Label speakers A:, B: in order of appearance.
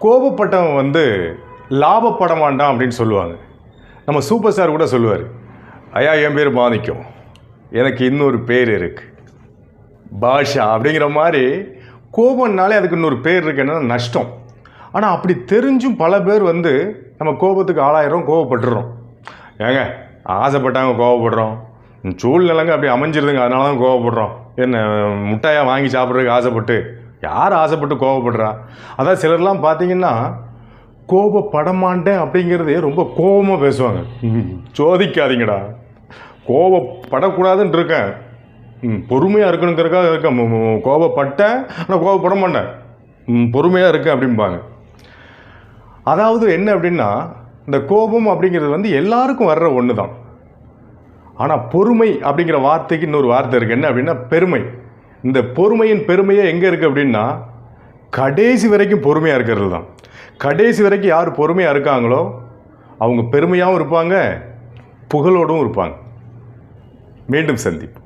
A: கோபப்பட்டவன் வந்து லாபப்பட மாட்டான் அப்படின்னு சொல்லுவாங்க. நம்ம சூப்பர் ஸ்டார் கூட சொல்லுவார், ஐயா என் பேர் மாணிக்கம், எனக்கு இன்னொரு பேர் இருக்குது பாஷா அப்படிங்கிற மாதிரி. கோபம்னாலே அதுக்கு இன்னொரு பேர் இருக்கு, என்னன்னா நஷ்டம். ஆனால் அப்படி தெரிஞ்சும் பல பேர் வந்து நம்ம கோபத்துக்கு ஆளாயிரம், கோபப்பட்டுறோம். ஏங்க ஆசைப்பட்டாங்க கோவப்படுறோம், சூழ்நிலைங்க அப்படி அமைஞ்சிருதுங்க, அதனால தான் கோவப்படுறோம். என்ன முட்டாயாக வாங்கி சாப்பிட்றதுக்கு ஆசைப்பட்டு யார் ஆசைப்பட்டு கோவப்படுறா? அதான் சிலர்லாம் பார்த்தீங்கன்னா கோபப்படமாட்டேன் அப்படிங்கிறதே ரொம்ப கோபமாக பேசுவாங்க. சோதிக்காதீங்கடா, கோபப்படக்கூடாதுன்னு இருக்கேன், பொறுமையாக இருக்கணுங்கிறதுக்காக இருக்கேன். கோபப்பட்டேன் ஆனால் கோபப்பட மாட்டேன், பொறுமையாக இருக்கேன் அப்படிம்பாங்க. அதாவது என்ன அப்படின்னா, இந்த கோபம் அப்படிங்கிறது வந்து எல்லாருக்கும் வர்ற ஒன்று தான். ஆனால் பொறுமை அப்படிங்கிற வார்த்தைக்கு இன்னொரு வார்த்தை இருக்குது, என்ன அப்படின்னா பெருமை. இந்த பொறுமையின் பெருமையே எங்கே இருக்குது அப்படின்னா, கடைசி வரைக்கும் பொறுமையாக இருக்கிறது தான். கடைசி வரைக்கும் யார் பொறுமையாக இருக்காங்களோ அவங்க பெருமையாகவும் இருப்பாங்க, புகழோடும் இருப்பாங்க. மீண்டும் சந்திப்போம்.